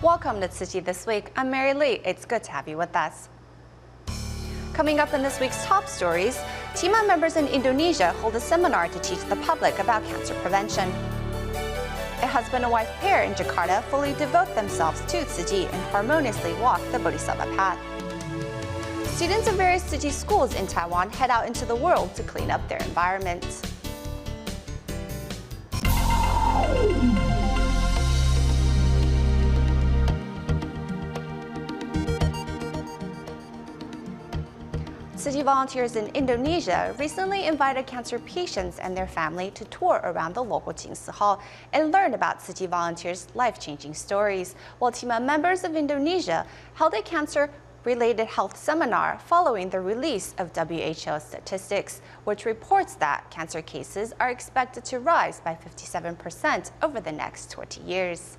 Welcome to Tzu Chi This Week. I'm Mary Lee. It's good to have you with us. Coming up in this week's top stories, TIMA members in Indonesia hold a seminar to teach the public about cancer prevention. A husband and wife pair in Jakarta fully devote themselves to Tzu Chi and harmoniously walk the Boddhisattva path. Students of various Tzu Chi schools in Taiwan head out into the world to clean up their environment. Tzu Chi volunteers in Indonesia recently invited cancer patients and their family to tour around the local Jingsi Hall and learn about Tzu Chi volunteers' life-changing stories, while TIMA members of Indonesia held a cancer-related health seminar following the release of WHO statistics, which reports that cancer cases are expected to rise by 57% over the next 20 years.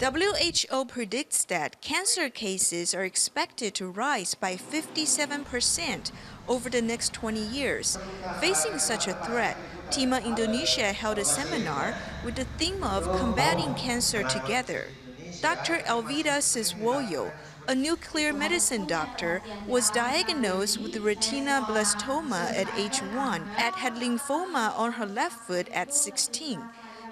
WHO predicts that cancer cases are expected to rise by 57% over the next 20 years. Facing such a threat, TIMA Indonesia held a seminar with the theme of combating cancer together. Dr. Elvida Siswoyo, a nuclear medicine doctor, was diagnosed with retinoblastoma at age 1 and had lymphoma on her left foot at 16.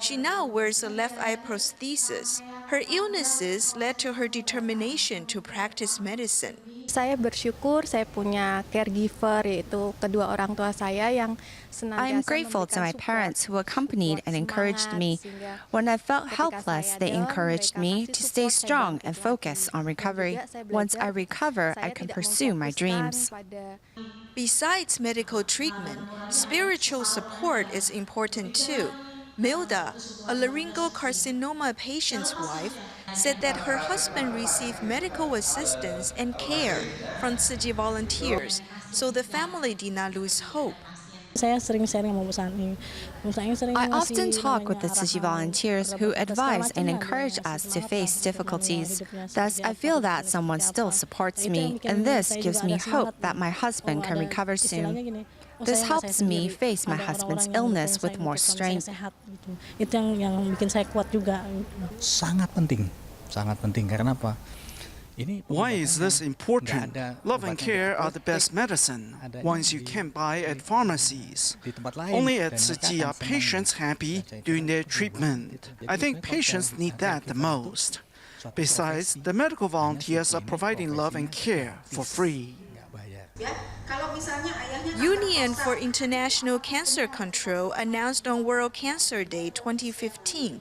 She now wears a left eye prosthesis. Her illnesses led to her determination to practice medicine. Saya bersyukur saya punya caregiver, yaitu kedua orang tua saya yang senantiasa. I am grateful to my parents who accompanied and encouraged me. When I felt helpless, they encouraged me to stay strong and focus on recovery. Once I recover, I can pursue my dreams. Besides medical treatment, spiritual support is important too. Milda, a laryngeal carcinoma patient's wife, said that her husband received medical assistance and care from Tzu Chi volunteers, so the family did not lose hope. I often talk with the Tzu Chi volunteers who advise and encourage us to face difficulties. Thus, I feel that someone still supports me, and this gives me hope that my husband can recover soon. This helps me face my husband's illness with more strength. Sangat penting karena apa? Why is this important? Love and care are the best medicine, ones you can buy at pharmacies. Only at Tzu Chi are patients happy during their treatment. I think patients need that the most. Besides, the medical volunteers are providing love and care for free. Union for International Cancer Control announced on World Cancer Day 2015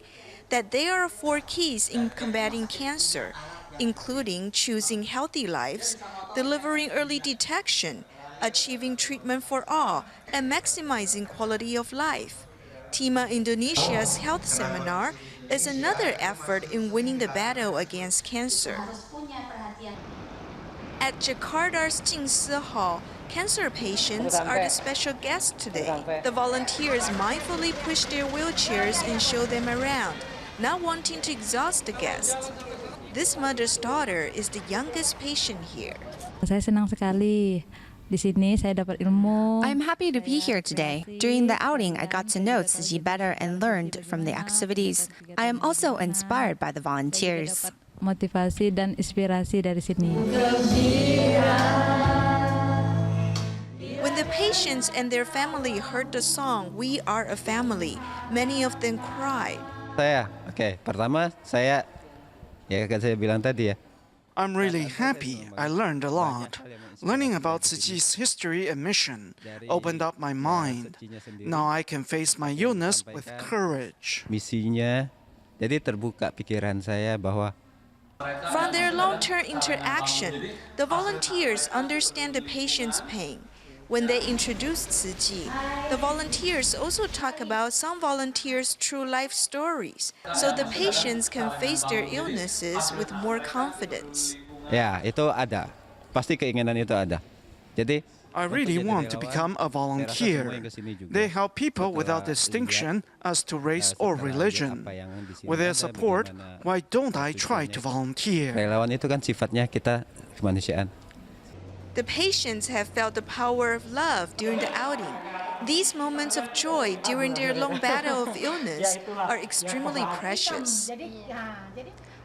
that there are 4 keys in combating cancer, including choosing healthy lives, delivering early detection, achieving treatment for all, and maximizing quality of life. TIMA Indonesia's health seminar is another effort in winning the battle against cancer. At Jakarta's Jingsi Hall, cancer patients are the special guests today. The volunteers mindfully push their wheelchairs and show them around, not wanting to exhaust the guests. This mother's daughter is the youngest patient here. Saya senang sekali. Di sini saya dapat ilmu. I'm happy to be here today. During the outing, I got to know Tzu Chi better and learned from the activities. I am also inspired by the volunteers. Motivasi dan inspirasi dari sini. When the patients and their family heard the song "We Are a Family," many of them cried. Pertama saya bilang tadi ya. I'm really happy. I learned a lot. Learning about Tzu Chi's history and mission opened up my mind. Now I can face my illness with courage. Misinya, jadi terbuka pikiran saya bahwa from their long-term interaction, the volunteers understand the patient's pain. When they introduce Tzu Chi, the volunteers also talk about some volunteers' true life stories, so the patients can face their illnesses with more confidence. Ya, itu ada. Pasti keinginan itu ada. Jadi I really want to become a volunteer. They help people without distinction as to race or religion. With their support, why don't I try to volunteer? Relawan itu kan sifatnya kita kemanusiaan. The patients have felt the power of love during the outing. These moments of joy during their long battle of illness are extremely precious.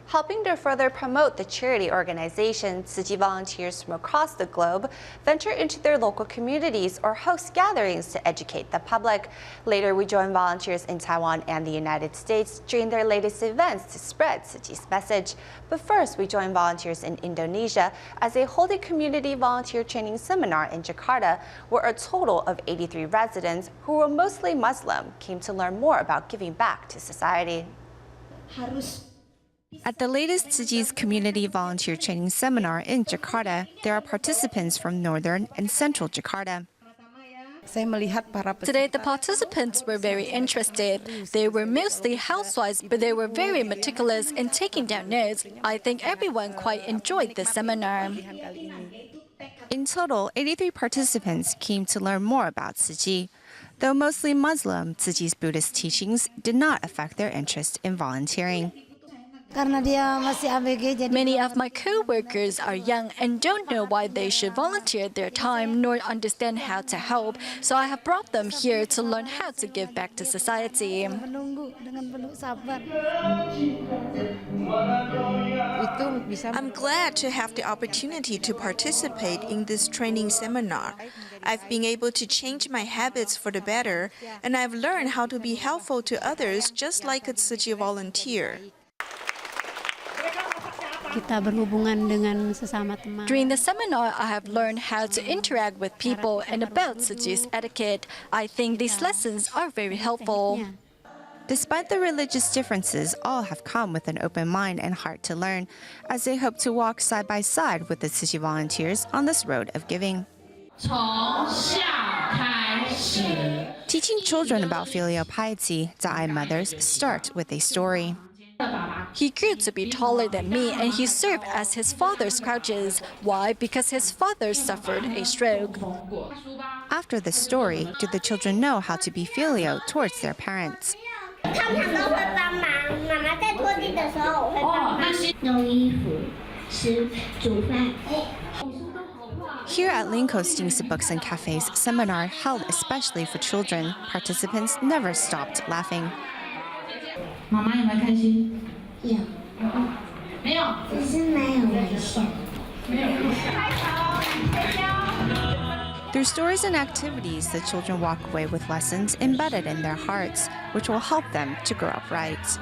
Helping to further promote the charity organization, Tzu Chi volunteers from across the globe venture into their local communities or host gatherings to educate the public. Later, we join volunteers in Taiwan and the United States during their latest events to spread Tzu Chi's message. But first, we join volunteers in Indonesia as they hold a community volunteer training seminar in Jakarta, where a total of 83 residents, who were mostly Muslim, came to learn more about giving back to society. At the latest Tzu Chi's community volunteer training seminar in Jakarta, there are participants from northern and central Jakarta. Today, the participants were very interested. They were mostly housewives, but they were very meticulous in taking down notes. I think everyone quite enjoyed the seminar. In total, 83 participants came to learn more about Tzu Chi. Though mostly Muslim, Tzu Chi's Buddhist teachings did not affect their interest in volunteering. Many of my co-workers are young and don't know why they should volunteer their time nor understand how to help, so I have brought them here to learn how to give back to society. I'm glad to have the opportunity to participate in this training seminar. I've been able to change my habits for the better, and I've learned how to be helpful to others just like a Tzu Chi volunteer. During the seminar, I have learned how to interact with people and about Tzu Chi's etiquette. I think these lessons are very helpful. Despite the religious differences, all have come with an open mind and heart to learn, as they hope to walk side by side with the Tzu Chi volunteers on this road of giving. Teaching children about filial piety, Da'ai mothers start with a story. He grew to be taller than me, and he served as his father's crutches. Why? Because his father suffered a stroke. After the story, do the children know how to be filial towards their parents? Here at Linkosting's Books and Cafes seminar, held especially for children, participants never stopped laughing. Through stories and activities, the children walk away with lessons embedded in their hearts, which will help them to grow up right.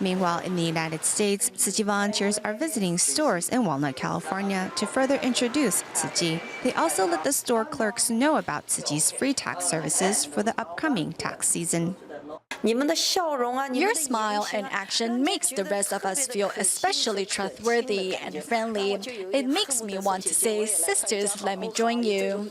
Meanwhile, in the United States, Tzu Chi volunteers are visiting stores in Walnut, California to further introduce Tzu Chi. They also let the store clerks know about Tzu Chi's free tax services for the upcoming tax season. Your smile and action makes the rest of us feel especially trustworthy and friendly. It makes me want to say, sisters, let me join you.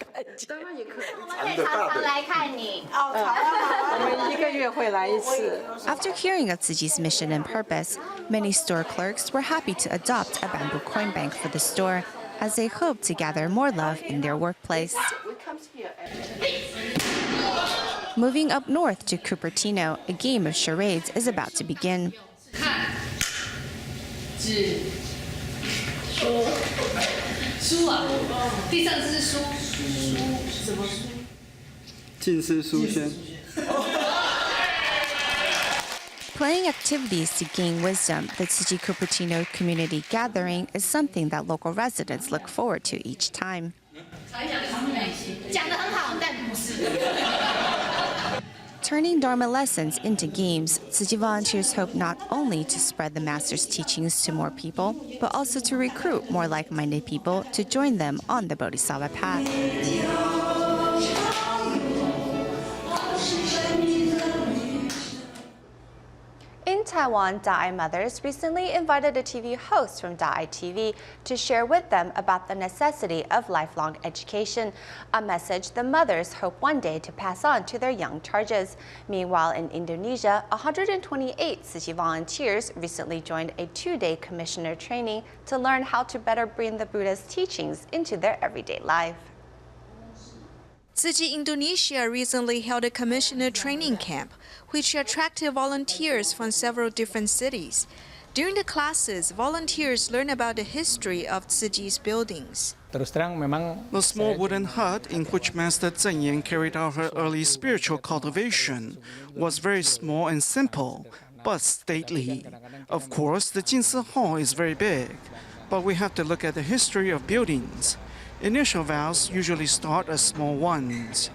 After hearing of Tzu Chi's mission and purpose, many store clerks were happy to adopt a bamboo coin bank for the store, as they hope to gather more love in their workplace. Moving up north to Cupertino, a game of charades is about to begin. Playing activities to gain wisdom, the Tzu Chi Cupertino community gathering is something that local residents look forward to each time. Turning Dharma lessons into games, Tzu Chi volunteers hope not only to spread the Master's teachings to more people, but also to recruit more like-minded people to join them on the Bodhisattva path. In Taiwan, Da'ai mothers recently invited a TV host from Da'ai TV to share with them about the necessity of lifelong education, a message the mothers hope one day to pass on to their young charges. Meanwhile, in Indonesia, 128 Tzu Chi volunteers recently joined a 2-day commissioner training to learn how to better bring the Buddha's teachings into their everyday life. Tzu Chi Indonesia recently held a commissioner training camp, which attracted volunteers from several different cities. During the classes, volunteers learn about the history of Tzu Chi's buildings. The small wooden hut in which Master Zeng Yan carried out her early spiritual cultivation was very small and simple, but stately. Of course, the Jinsi Hall is very big, but we have to look at the history of buildings. Initial vows usually start as small ones.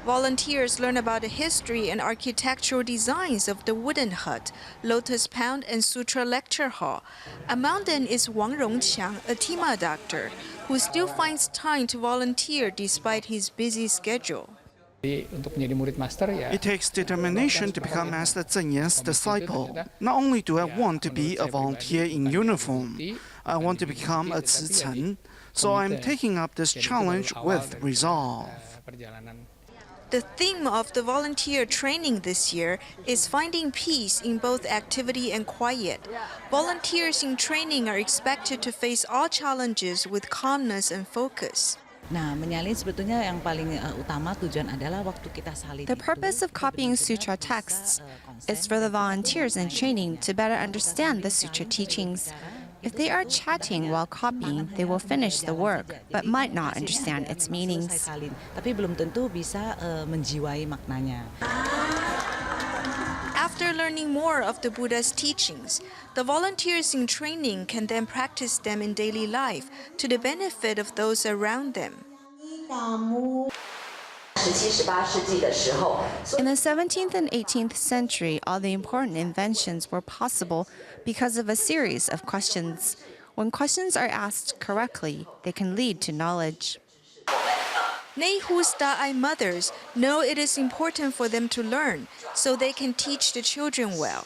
Volunteers learn about the history and architectural designs of the wooden hut, lotus pond, and sutra lecture hall. Among them is Wang Rongqiang, a TIMA doctor, who still finds time to volunteer despite his busy schedule. It takes determination to become Master Zeng Yan's disciple. Not only do I want to be a volunteer in uniform, I want to become a Tzu Chen, so I'm taking up this challenge with resolve. The theme of the volunteer training this year is finding peace in both activity and quiet. Volunteers in training are expected to face all challenges with calmness and focus. The purpose of copying sutra texts is for the volunteers in training to better understand the sutra teachings. If they are chatting while copying, they will finish the work, but might not understand its meanings. After learning more of the Buddha's teachings, the volunteers in training can then practice them in daily life to the benefit of those around them. In the 17th and 18th century, all the important inventions were possible because of a series of questions. When questions are asked correctly, they can lead to knowledge. Neihu's Da'ai mothers know it is important for them to learn so they can teach the children well.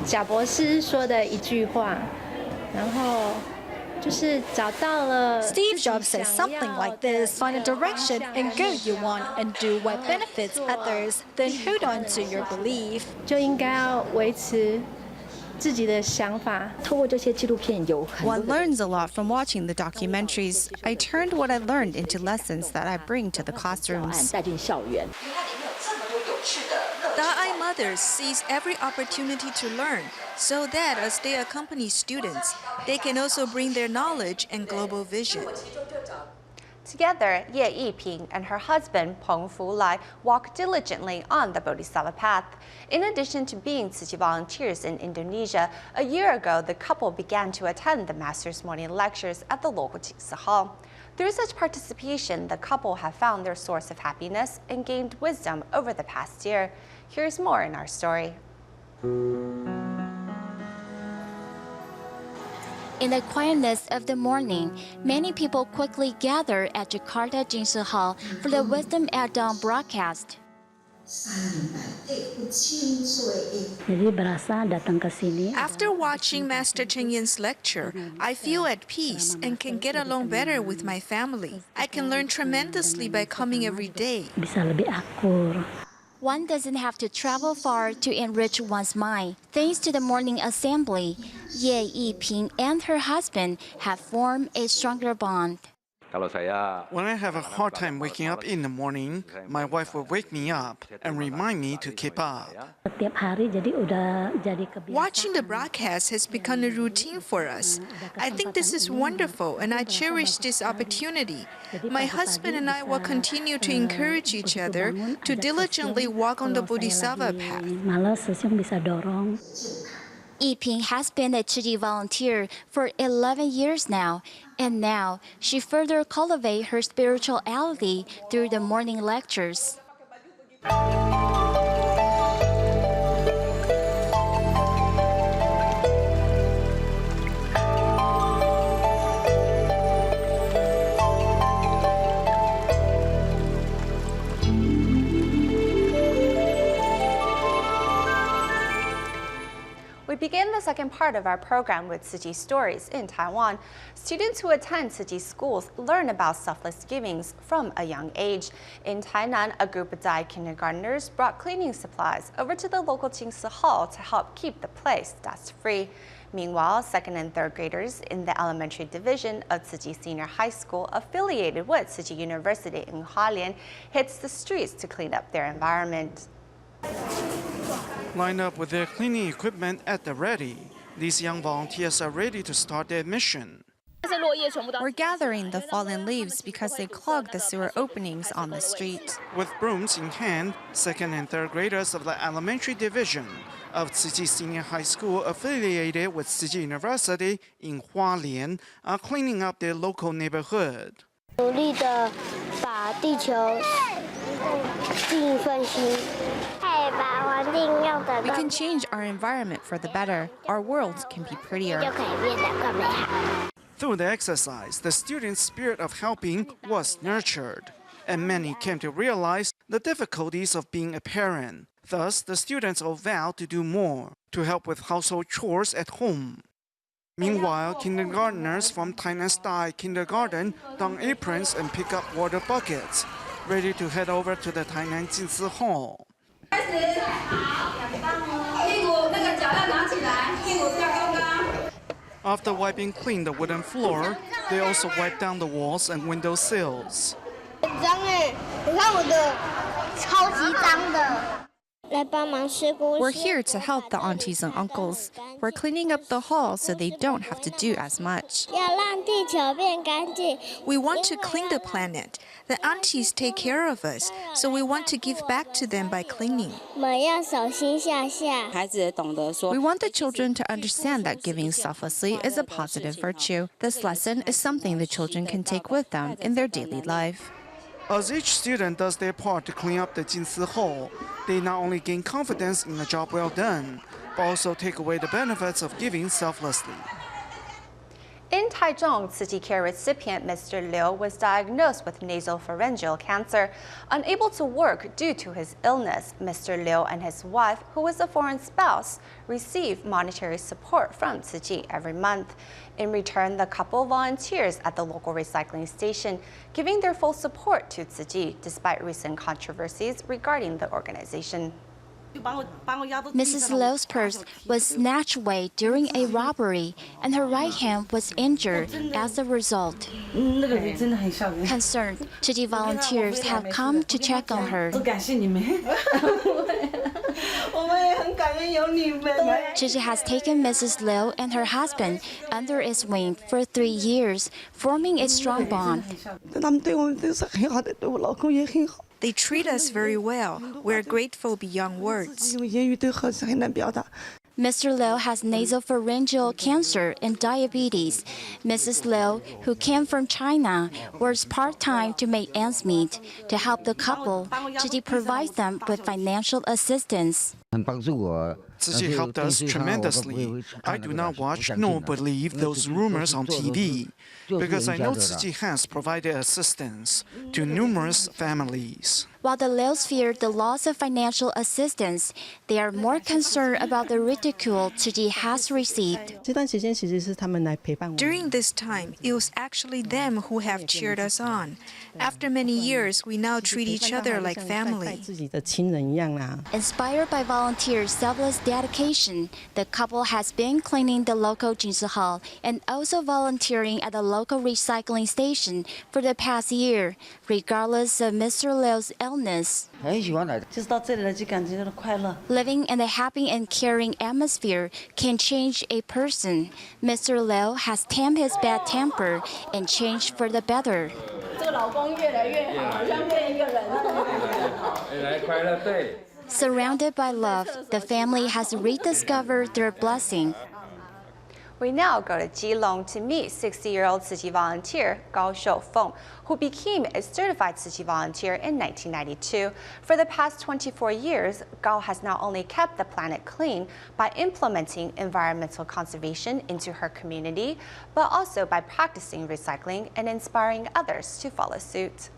贾博士说的一句话，然后 Steve Jobs says something like this: find a direction and go you want and do what benefits others, then hold on to your belief. 就应该要维持自己的想法。透过这些纪录片有 One learns a lot from watching the documentaries. I turned what I learned into lessons that I bring to the classrooms. Da'ai mothers seize every opportunity to learn so that as they accompany students, they can also bring their knowledge and global vision. Together, Yiping and her husband, Peng Fulai, walk diligently on the Boddhisattva path. In addition to being Tzu Chi volunteers in Indonesia, a year ago, the couple began to attend the Master's morning lectures at the local Jinsi Hall. Through such participation, the couple have found their source of happiness and gained wisdom over the past year. Here's more in our story. In the quietness of the morning, many people quickly gather at Jakarta Jinsi Hall for the Wisdom at Dawn broadcast. After watching Master Cheng Yin's lecture, I feel at peace and can get along better with my family. I can learn tremendously by coming every day. One doesn't have to travel far to enrich one's mind. Thanks to the morning assembly, Yiping and her husband have formed a stronger bond. When I have a hard time waking up in the morning, my wife will wake me up and remind me to keep up. Watching the broadcast has become a routine for us. I think this is wonderful and I cherish this opportunity. My husband and I will continue to encourage each other to diligently walk on the Bodhisattva path. Yiping has been a Tzu Chi volunteer for 11 years now, and now she further cultivates her spirituality through the morning lectures. We begin the second part of our program with Tzu Chi stories in Taiwan. Students who attend Tzu Chi schools learn about selfless givings from a young age. In Tainan, a group of Dai kindergartners brought cleaning supplies over to the local Jinsi Hall to help keep the place dust-free. Meanwhile, second and third graders in the elementary division of Tzu Chi Senior High School, affiliated with Tzu Chi University in Hualien, hits the streets to clean up their environment. Lined up with their cleaning equipment at the ready, these young volunteers are ready to start their mission. We're gathering the fallen leaves because they clog the sewer openings on the street. With brooms in hand, second and third graders of the elementary division of Tzu Chi Senior High School affiliated with Tzu Chi University in Hualien are cleaning up their local neighborhood. 努力的把地球尽一份心，可以把环境用得 We can change our environment for the better. Our world can be prettier. 就可以变得更美好。 Through the exercise, the students' spirit of helping was nurtured, and many came to realize the difficulties of being a parent. Thus, the students all vowed to do more to help with household chores at home. Meanwhile, kindergartners from Tainan's Dai Kindergarten don aprons and pick up water buckets, ready to head over to the Tainan Jinsi Hall. After wiping clean the wooden floor, they also wipe down the walls and window sills. 很脏哎，你看我的，超级脏的。 We're here to help the aunties and uncles. We're cleaning up the hall so they don't have to do as much. 要让地球变干净。 We want to clean the planet. The aunties take care of us, so we want to give back to them by cleaning. 我们要手心向下。 We want the children to understand that giving selflessly is a positive virtue. This lesson is something the children can take with them in their daily life. As each student does their part to clean up the Jinsi Hall, they not only gain confidence in the job well done, but also take away the benefits of giving selflessly. In Taichung, Tzu Chi Care recipient Mr. Liu was diagnosed with nasopharyngeal cancer. Unable to work due to his illness, Mr. Liu and his wife, who was a foreign spouse, receive monetary support from Tzu Chi every month. In return, the couple volunteers at the local recycling station, giving their full support to Tzu Chi despite recent controversies regarding the organization. Mrs. Liu's purse was snatched away during a robbery, and her right hand was injured as a result. Concerned, Tzu Chi volunteers have come to check on her. Tzu Chi has taken Mrs. Liu and her husband under its wing for 3 years, forming a strong bond. They treat us very well. We're grateful beyond words. Mr. Liu has nasopharyngeal cancer and diabetes. Mrs. Liu, who came from China, works part-time to make ends meet. To help the couple, Tzu Chi provides them with financial assistance. Tzu Chi helped us tremendously. I do not watch nor believe those rumors on TV, because I know Tzu Chi has provided assistance to numerous families. While the Lius fear the loss of financial assistance, they are more concerned about the ridicule Tzu Chi has received. During this time, it was actually them who have cheered us on. After many years, we now treat each other like family. Inspired by volunteers' selfless dedication, the couple has been cleaning the local Jinsi Hall and also volunteering at the local recycling station for the past year, regardless of Mr. Liu's illness. Living in a happy and caring atmosphere can change a person. Mr. Liu has tamed his bad temper and changed for the better. Surrounded by love, the family has rediscovered their blessing. We now go to Keelung to meet 60-year-old Tzu Chi volunteer Gao Shoufeng, who became a certified Tzu Chi volunteer in 1992. For the past 24 years, Gao has not only kept the planet clean by implementing environmental conservation into her community, but also by practicing recycling and inspiring others to follow suit.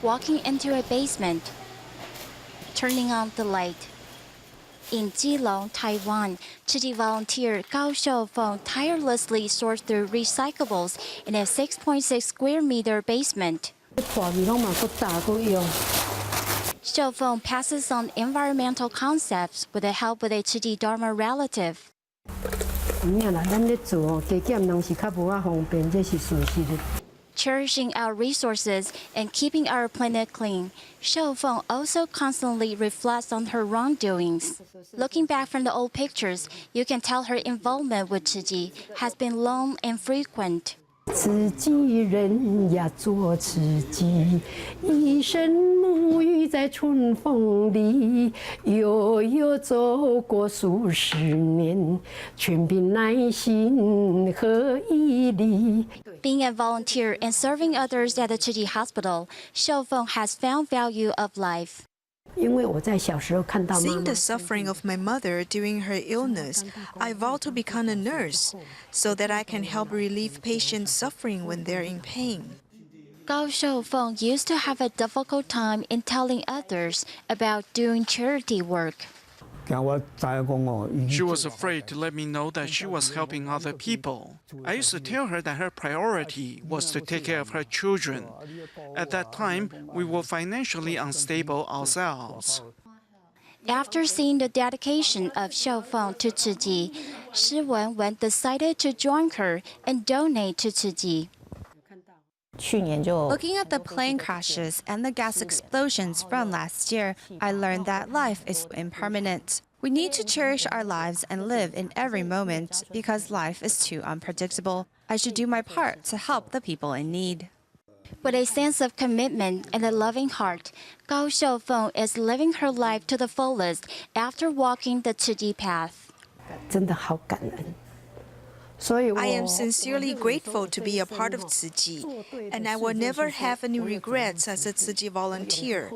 Walking into a basement, turning on the light. In Keelung, Taiwan, Tzu Chi volunteer Gao Shoufeng tirelessly sorts through recyclables in a 6.6 square meter basement. Shoufeng passes on environmental concepts with the help of a Tzu Chi Dharma relative. cherishing our resources, and keeping our planet clean, Xiaofeng also constantly reflects on her wrongdoings. Looking back from the old pictures, you can tell her involvement with Tzu Chi has been long and frequent. 慈济人呀做慈济，一生沐浴在春风里，悠悠走过数十年，全凭耐心和毅力。 Being a volunteer and serving others at the Tzu Chi Hospital, Xiaofeng has found value of life. 因为我在小时候看到妈妈 Seeing the suffering of my mother during her illness, I vowed to become a nurse so that I can help relieve patients suffering when they're in pain. Gao Xiaofeng used to have a difficult time in telling others about doing charity work. She was afraid to let me know that she was helping other people. I used to tell her that her priority was to take care of her children. At that time, we were financially unstable ourselves. After seeing the dedication of Xiaofeng to Tzu Chi, Shi Wenwen decided to join her and donate to Tzu Chi. Looking at the plane crashes and the gas explosions from last year, I learned that life is impermanent. We need to cherish our lives and live in every moment because life is too unpredictable. I should do my part to help the people in need. With a sense of commitment and a loving heart, Gao Xiaofeng is living her life to the fullest after walking the Tzu Chi path. 真的好感恩。 I am sincerely grateful to be a part of Tzu Chi, and I will never have any regrets as a Tzu Chi volunteer.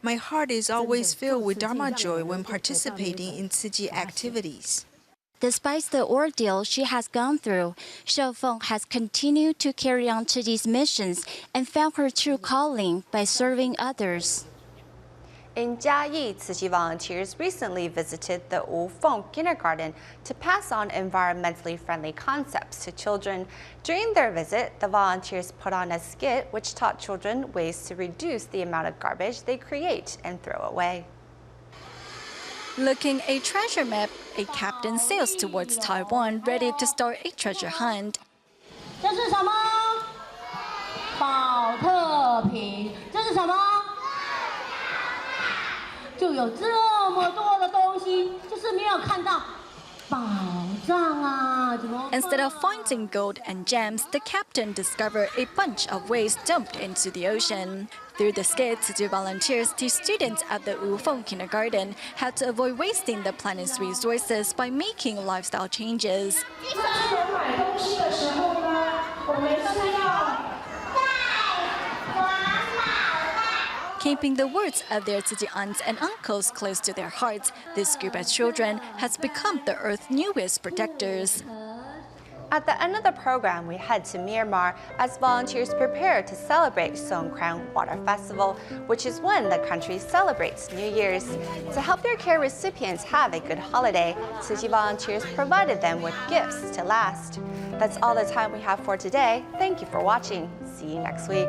My heart is always filled with Dharma joy when participating in Tzu Chi activities. Despite the ordeal she has gone through, Xiaofeng has continued to carry on Tzu Chi's missions and found her true calling by serving others. In Jiayi, Tzu Chi volunteers recently visited the Wufeng kindergarten to pass on environmentally friendly concepts to children. During their visit, the volunteers put on a skit which taught children ways to reduce the amount of garbage they create and throw away. Looking a treasure map, a captain sails towards Taiwan, ready to start a treasure hunt. 这是什么？宝特瓶。这是什么？ 就有这么多的东西，就是没有看到宝藏啊！怎么？ Instead of finding gold and gems, the captain discovered a bunch of waste dumped into the ocean. Through the skit, Tzu Chi volunteers teach students at the Wufeng kindergarten how to avoid wasting the planet's resources by making lifestyle changes. Keeping the words of their Tzu Chi aunts and uncles close to their hearts, this group of children has become the Earth's newest protectors. At the end of the program, we head to Myanmar as volunteers prepare to celebrate Songkran Water Festival, which is when the country celebrates New Year's. To help their care recipients have a good holiday, Tzu Chi volunteers provided them with gifts to last. That's all the time we have for today. Thank you for watching. See you next week.